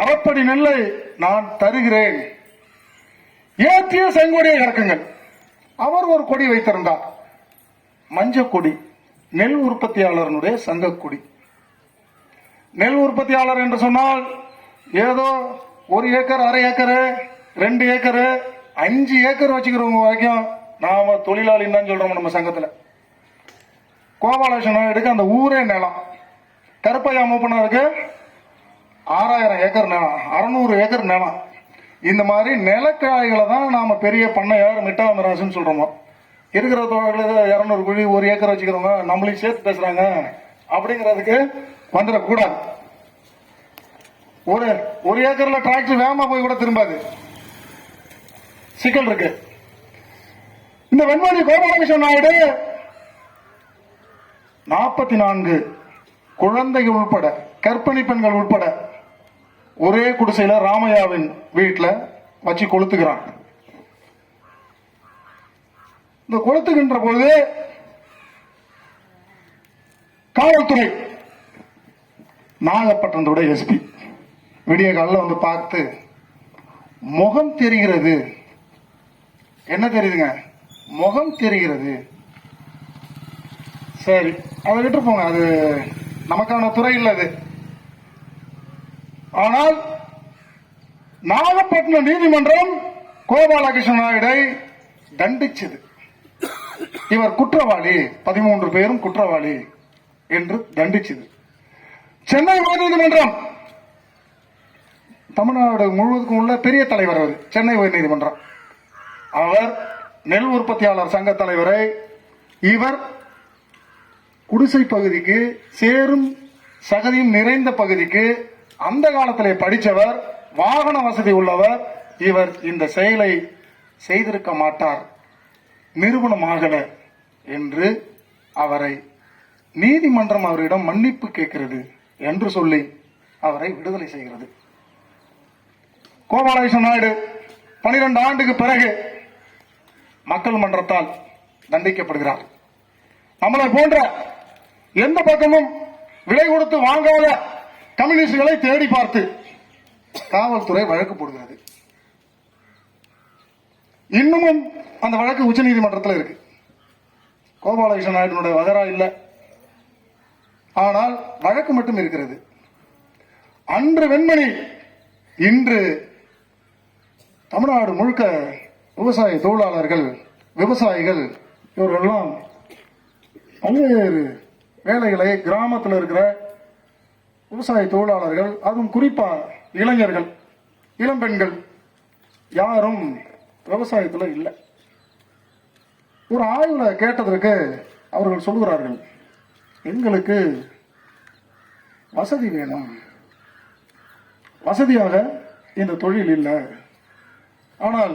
அரைப்படி நெல்லை நான் தருகிறேன், ஏற்றிய செங்கொடியை இறக்குங்கள். அவர் ஒரு கொடி வைத்திருந்தார், மஞ்சள் கொடி, நெல் உற்பத்தியாளருடைய சங்க கொடி. நெல் உற்பத்தியாளர் என்று சொன்னால் ஏதோ 1 ஏக்கர், அரை ஏக்கரு, 2 ஏக்கரு, 5 ஏக்கர் வச்சுக்கிறவங்க வரைக்கும் நாம தொழிலாளின்னு தான் சொல்றோம். நம்ம சங்கத்துல கோபாலகிருஷ்ணன் நாயுடுக்கு அந்த ஊரே நிலம், கருப்பையா மூப்பனாருக்கு 6000 ஏக்கர் நிலம், 600 ஏக்கர் நிலம். இந்த மாதிரி நிலக்காய்களை தான் நாம பெரிய பண்ணையார் மிட்டா மிராசுன்னு சொல்றோம். இருக்கிற தோழர்கள் 200 குழி 1 ஏக்கர் வச்சுக்கிறவங்க நம்மளையும் சேர்த்து பேசுறாங்க அப்படிங்கிறதுக்கு வந்துடக்கூடாது. ஒரு ஏக்கர்ல டிராக்டர் வேகமா போய் கூட திரும்பாது, சிக்கல் இருக்கு. இந்த வெண்மணி கோபாலகிருஷ்ணன் நாயுடு 44 குழந்தைகள் உட்பட, கர்ப்பிணி பெண்கள் உட்பட ஒரே குடிசையில ராமையாவின் வீட்டில் வச்சு கொளுத்துக்கிறான். இந்த கொளுத்துகின்ற பொழுது காவல்துறை நாகப்பட்டினத்துடைய எஸ்பி விடிய காலில் வந்து பார்த்து, முகம் தெரிகிறது. என்ன தெரியுதுங்க? முகம் தெரிகிறது. சரி, அதை விட்டு போங்க, அது நமக்கான துறை இல்லை அது. ஆனால் நாகப்பட்டினம் நீதிமன்றம் கோபாலகிருஷ்ணன் நாயுடை தண்டிச்சது. இவர் குற்றவாளி, 13 பேரும் குற்றவாளி என்று தண்டிச்சது. சென்னை உயர்நீதிமன்றம், தமிழ்நாடு முழுவதுக்கும் உள்ள பெரிய தலைவர் அவர், சென்னை உயர்நீதிமன்றம். அவர் நெல் உற்பத்தியாளர் சங்க தலைவரை இவர் குடிசை பகுதிக்கு, சேரும் சகதியும் நிறைந்த பகுதிக்கு அந்த காலத்திலே படித்தவர், வாகன வசதி உள்ளவர், இவர் இந்த செயலை செய்திருக்க மாட்டார், நிரூபணமாகல என்று அவரை நீதிமன்றம் அவரிடம் மன்னிப்பு கேட்கிறது என்று சொல்லி அவரை விடுதலை செய்கிறது. கோபாலகிருஷ்ணன் நாயுடு 12 ஆண்டுக்கு பிறகு மக்கள் மன்றத்தால் தண்டிக்கப்படுகிறார். நம்மளை போன்ற எந்த பக்கமும் விலை கொடுத்து வாங்காத கம்யூனிஸ்டுகளை தேடி பார்த்து காவல்துறை வழக்கு போடுகிறது. இன்னமும் அந்த வழக்கு உச்ச நீதிமன்றத்தில் இருக்கு. கோபாலகிருஷ்ணன் நாயுடைய வகரா இல்லை, ஆனால் வழக்கு மட்டும் இருக்கிறது. அன்று வெண்மணி, இன்று தமிழ்நாடு முழுக்க விவசாய தொழிலாளர்கள், விவசாயிகள் இவர்களெல்லாம் பல்வேறு வேலைகளை, கிராமத்தில் இருக்கிற விவசாய தொழிலாளர்கள், அதுவும் குறிப்பா இளைஞர்கள், இளம்பெண்கள் யாரும் விவசாயத்தில் இல்லை. ஒரு ஆய்வுல கேட்டதற்கு அவர்கள் சொல்கிறார்கள், எங்களுக்கு வசதி வேணும், வசதியாக இந்த தொழில் இல்லை. ஆனால்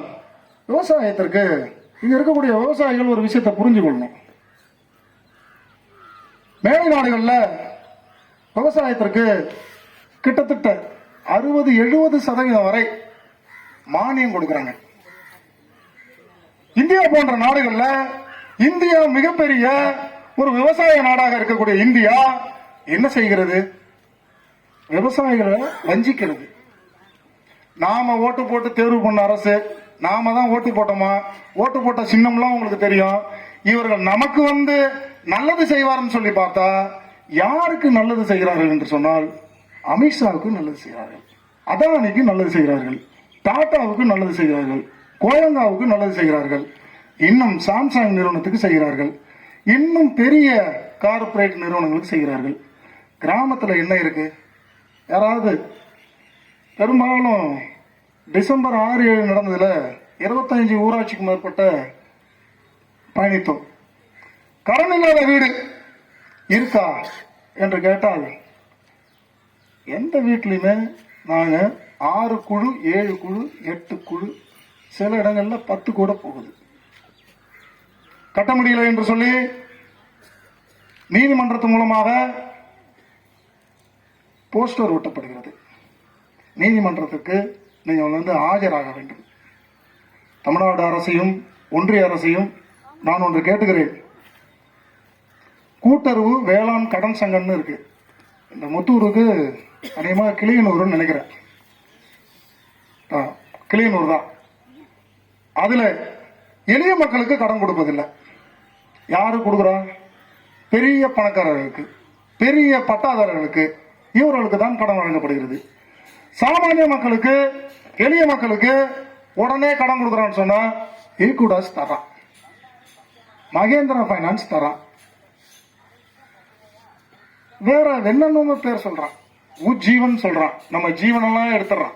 விவசாயத்திற்கு இங்க இருக்கக்கூடிய விவசாயிகள் ஒரு விஷயத்தை புரிஞ்சு கொள்ளணும். மேலை நாடுகள்ல விவசாயத்திற்கு கிட்டத்தட்ட 60-70% வரை மானியம் கொடுக்கிறாங்க. இந்தியா போன்ற நாடுகள்ல, இந்தியா மிகப்பெரிய ஒரு விவசாய நாடாக இருக்கக்கூடிய இந்தியா என்ன செய்கிறது? விவசாயிகளை வஞ்சிக்கிறது. நாம ஓட்டு போட்டு தேர்வு பண்ண அரசு, நாம தான் ஓட்டு போட்டோமா, ஓட்டு போட்ட சின்னம்லாம் உங்களுக்கு தெரியும். இவர்கள் நமக்கு வந்து நல்லது செய்வார்னு சொல்லி பார்த்தா யாருக்கு நல்லது செய்கிறார்கள் என்று சொன்னால், அமித்ஷாவுக்கு நல்லது செய்கிறார்கள், அதானிக்கு நல்லது செய்கிறார்கள், டாடாவுக்கு நல்லது செய்கிறார்கள், கோயங்காவுக்கு நல்லது செய்கிறார்கள், இன்னும் சாம்சங் நிறுவனத்துக்கு செய்கிறார்கள், இன்னும் பெரிய கார்பரேட் நிறுவனங்களுக்கு செய்கிறார்கள். கிராமத்தில் என்ன இருக்கு? யாராவது, பெரும்பாலும் டிசம்பர் 6-7 நடந்ததுல 25 ஊராட்சிக்கு மேற்பட்ட பயணித்தோம். கடன் இல்லாத வீடு இருக்கா என்று கேட்டால் எந்த வீட்லையுமே நாங்க 6 குழு, 7 குழு, 8 குழு, சில இடங்கள்ல 10 கூட போகுது. கட்ட முடியல என்று சொல்லி நீதிமன்றத்தின் மூலமாக போஸ்டர் ஒட்டப்படுகிறது. நீதிமன்றத்துக்கு நீங்கள் வந்து ஆஜராக வேண்டும். தமிழ்நாடு அரசையும் ஒன்றிய அரசையும் நான் ஒன்று கேட்டுக்கிறேன். கூட்டுறவு வேளாண் கடன் சங்கம்னு இருக்கு. இந்த முத்தூருக்கு அதிகமாக கிளியனூர்னு நினைக்கிறேன். கிளியனூர் தான். அதுல எளிய மக்களுக்கு கடன் கொடுப்பதில்லை. யாரு கொடுக்குறா? பெரிய பணக்காரர்களுக்கு, பெரிய பட்டாதாரர்களுக்கு, இவர்களுக்கு தான் கடன் வழங்கப்படுகிறது. சாமானிய மக்களுக்கு, எளிய மக்களுக்கு உடனே கடன் கொடுக்குறான்னு சொன்னா ஈக்குடாஸ் தரான், மகேந்திரா பைனான்ஸ் தரான், வேற என்னன்னு பேர் சொல்றான், உஜ்ஜீவன் சொல்றான், நம்ம ஜீவனெல்லாம் எடுத்துறான்.